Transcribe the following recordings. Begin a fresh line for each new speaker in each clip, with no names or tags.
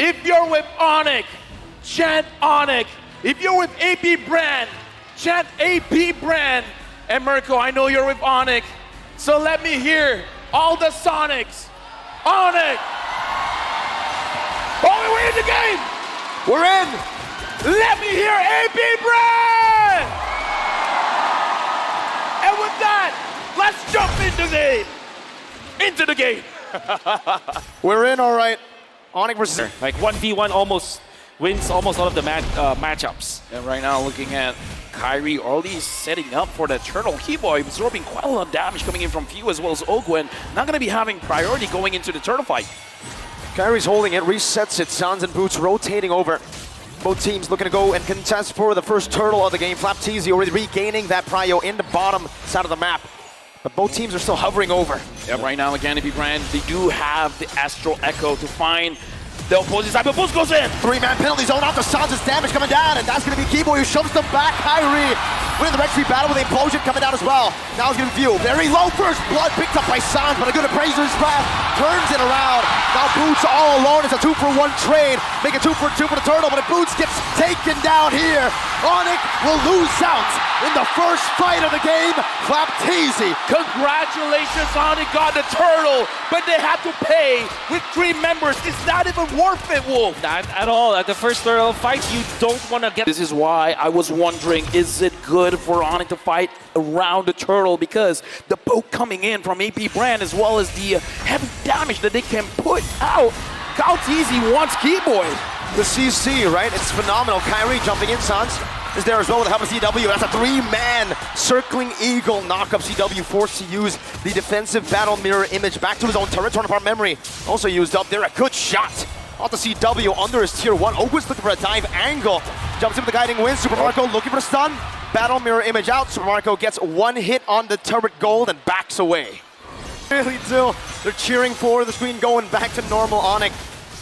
If you're with Onic, chant Onic. If you're with APBren, chant APBren. And Mirko, I know you're with Onic, so let me hear all the Sonics. Onic! Oh, we're in the game! We're in! Let me hear APBren! And with that, let's jump into the game.
We're in, all right. Onic versus...
Like 1v1 almost wins almost all of the matchups.
And right now looking at Kyrie already setting up for the Turtle. Keyboy absorbing quite a lot of damage coming in from Few as well as Ogwen. Not going to be having priority going into the Turtle fight.
Kyrie's holding it, resets it. Suns and Boots rotating over. Both teams looking to go and contest for the first Turtle of the game. Flapteezy already regaining that prio in the bottom side of the map. But both teams are still hovering over.
Yeah, right now again, APBren, they do have the Astral Echo to find the opposing side, but Boost goes in.
Three-man penalty zone out the Suns, is damage coming down, and that's going to be Keyboy who shoves them back. Kyrie winning the Red Street battle with the implosion coming down as well. Now it's going to be View. Very low first blood picked up by Suns, but a good appraiser's path turns it around. Now Boots all alone. It's a 2-for-1 trade. Make it 2-for-2 for the Turtle, but if Boots gets taken down here, Onic will lose out in the first fight of the game. Flapteezy.
Congratulations, Onic got the Turtle, but they had to pay with 3 members. It's not even worth it, Wolf.
Not at all. At the first Turtle fight, you don't want to get...
This is why I was wondering, is it good for Onic to fight around the Turtle? Because the poke coming in from APBren as well as the heavy damage that they can put out. Flapteezy wants Keyboy.
The CC, right? It's phenomenal. Kyrie jumping in, Suns is there as well with the help of CW. That's a 3-man circling eagle knockup. CW forced to use the defensive battle mirror image back to his own turret. Torn apart memory also used up there. A good shot off the CW under his tier 1. Ogwen's looking for a dive angle. Jumps in with the guiding wind. Super Marco looking for a stun. Battle mirror image out. Super Marco gets 1 hit on the turret gold and backs away. Really do. They're cheering for the screen going back to normal. Onic.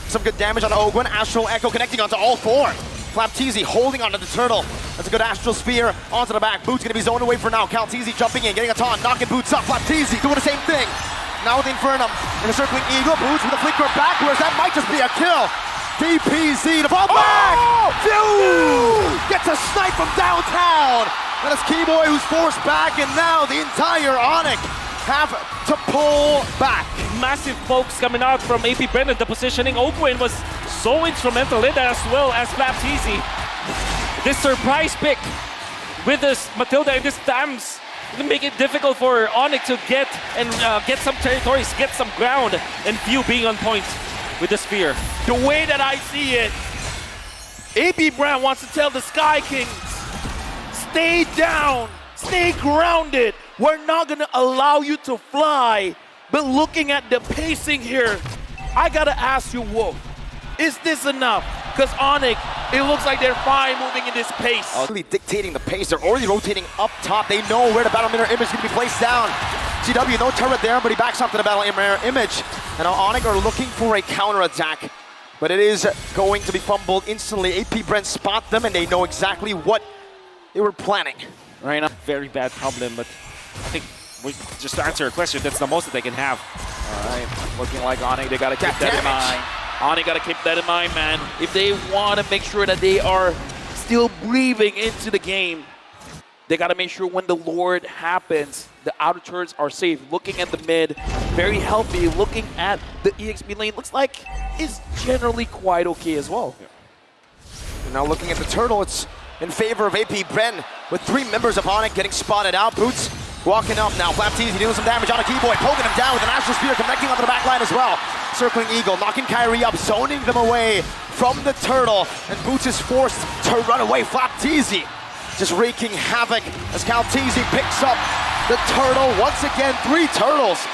Some good damage on Ogwen. Astral Echo connecting onto all 4. Flapteezy holding onto the Turtle. That's a good Astral Spear onto the back. Boots gonna be zoned away for now. Flapteezy jumping in, getting a taunt, knocking Boots up. Flapteezy doing the same thing. Now with the Infernum and a circling eagle. Boots with a flicker backwards. That might just be a kill. DPZ to fall back. Phew! Gets a snipe from downtown. And it's Keyboy who's forced back, and now the entire Onic have to pull back.
Massive pokes coming out from APBren. The positioning, Ogwen was so instrumental in that as well as Flapteezy. This surprise pick with this Matilda and this Tams will make it difficult for Onic to get some territories, get some ground, and Few being on point with the spear.
The way that I see it, APBren wants to tell the Sky Kings, stay down, stay grounded. We're not gonna allow you to fly. But looking at the pacing here, I gotta ask you, Wolf, is this enough? Because Onic, it looks like they're fine moving in this pace.
Really dictating the pace. They're already rotating up top. They know where the battle mirror image is gonna be placed down. CW, no turret there, but he backs up to the battle mirror image. And now Onic are looking for a counter attack, but it is going to be fumbled instantly. APBren spot them, and they know exactly what they were planning.
Right now, very bad problem, but I think just to answer your question, that's the most that they can have.
All right, looking like Onic, they gotta keep that in mind. Onic gotta keep that in mind, man. If they want to make sure that they are still breathing into the game, they gotta make sure when the Lord happens, the outer turrets are safe. Looking at the mid, very healthy. Looking at the EXP lane, looks like it's generally quite okay as well.
Yeah. And now looking at the Turtle, it's in favor of APBren with 3 members of Onic getting spotted out. Boots walking up now. Flapteezy doing some damage on a Keyboy, poking him down with an Astral Spear connecting onto the back line as well. Circling Eagle, knocking Kyrie up, zoning them away from the Turtle, and Boots is forced to run away. Flapteezy just wreaking havoc as Flapteezy picks up the Turtle. Once again, 3 Turtles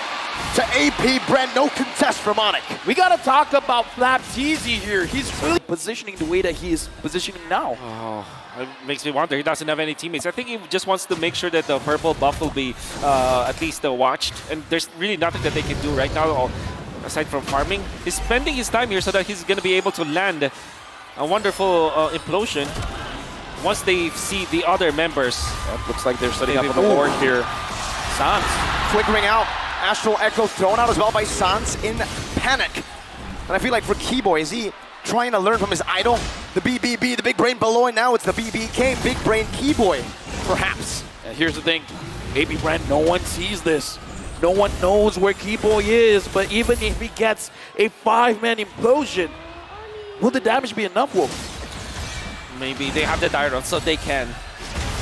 to APBren, no contest from Onic.
We gotta talk about Flapteezy here. He's really positioning the way that he is positioning now.
Oh, it makes me wonder. He doesn't have any teammates. I think he just wants to make sure that the purple buff will be at least watched. And there's really nothing that they can do right now aside from farming. He's spending his time here so that he's going to be able to land a wonderful implosion once they see the other members.
That looks like they're setting up on the board here. Sans
flickering out. Astral Echo thrown out as well by Sans in panic. And I feel like for Keyboy, as he trying to learn from his idol, the BBB, the big brain below, and now it's the BBK, big brain Keyboy, perhaps.
And here's the thing, APBren, no one sees this. No one knows where Keyboy is, but even if he gets a 5-man implosion, will the damage be enough, Wolf?
Maybe they have the Dyrot, so they can.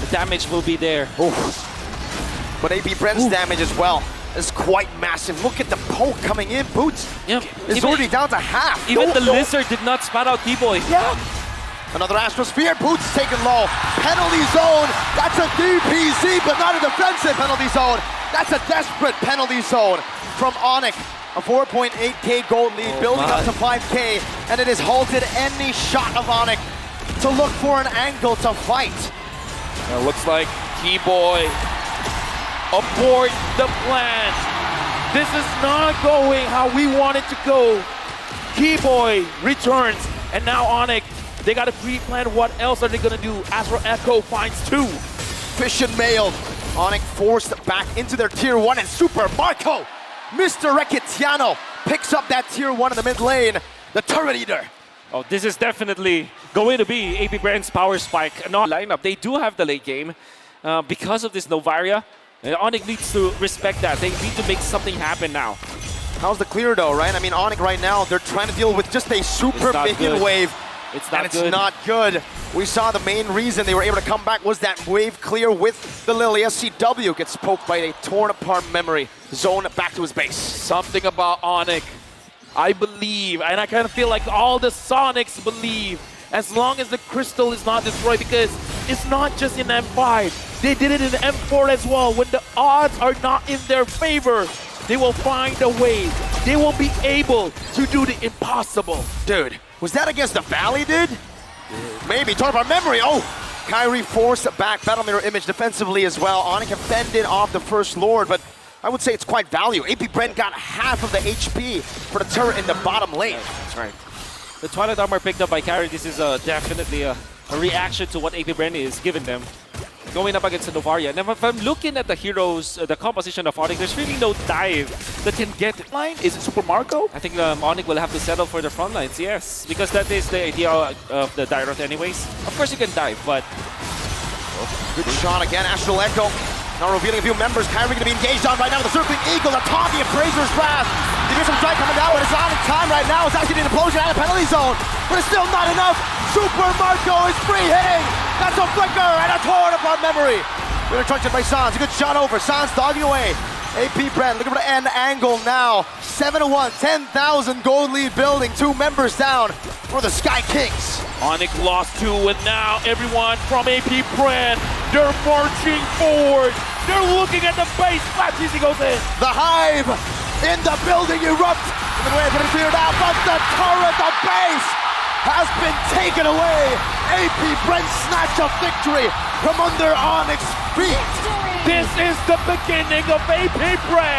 The damage will be there.
But APBren's damage as well is quite massive. Look at the poke coming in, Boots.
Yep.
It's already down to half.
Even the Lizard did not spot out Keyboy.
Yeah. Another Astrosphere, Boots taken low. Penalty zone, that's a DPZ, but not a defensive penalty zone. That's a desperate penalty zone from Onic. A 4.8k gold lead, building up to 5k, and it has halted any shot of Onic to look for an angle to fight.
It looks like Keyboy abort the plan. This is not going how we want it to go. Keyboy returns, and now Onic, they got to pre-plan what else are they gonna do. Astro Echo finds 2.
Fission mailed. Onic forced back into their tier 1, and Super Marco, Mr. Reketiano, picks up that tier 1 in the mid lane. The Turret Eater.
Oh, this is definitely going to be APBren's power spike. Not lineup. They do have the late game because of this Novaria. And Onic needs to respect that. They need to make something happen now.
How's the clear though, right? I mean, Onic right now, they're trying to deal with just a super minion wave.
It's not
and
good.
It's not good. We saw the main reason they were able to come back was that wave clear with the Lily. SCW gets poked by a torn apart memory. Zone back to his base.
Something about Onic, I believe, and I kind of feel like all the Sonics believe, as long as the crystal is not destroyed, because it's not just in M5. They did it in M4 as well. When the odds are not in their favor, they will find a way. They will be able to do the impossible.
Dude, was that against the Valley, dude? Maybe, torn apart memory. Oh, Kyrie forced back Battle Mirror Image defensively as well. Onic have fended off the First Lord, but I would say it's quite value. APBren got half of the HP for the turret in the bottom lane.
That's right. The Twilight Armor picked up by Carry. This is definitely a reaction to what APBren is giving them. Going up against the Novaria. And if I'm looking at the heroes, the composition of Onic, there's really no dive that can get it.
Line? Is it Super Marco?
I think Onic will have to settle for the front lines, yes. Because that is the idea of the Dyrot anyways. Of course you can dive, but...
Good shot again, Astral Echo. Now revealing a few members. Kyrie going to be engaged on right now with the Circling Eagle, the taunting of Fraser's Wrath. You hear some strike coming down, but it's on in time right now. It's actually an implosion out of penalty zone, but it's still not enough. Super Marco is free hitting. That's a flicker and a torn apart memory. Really truncheon by Sans. A good shot over. Sans dogging away. APBren looking for the end angle now. 7-1, 10,000 gold lead building. 2 members down for the Sky Kings.
Onic lost 2, and now everyone from APBren, they're marching forward. They're looking at the base. Flat easy goes in.
The Hive in the building erupt. And the way it's been cleared out, but the turret, the base, has been taken away. APBren snatch a victory from under Onic's feet.
This is the beginning of APBren.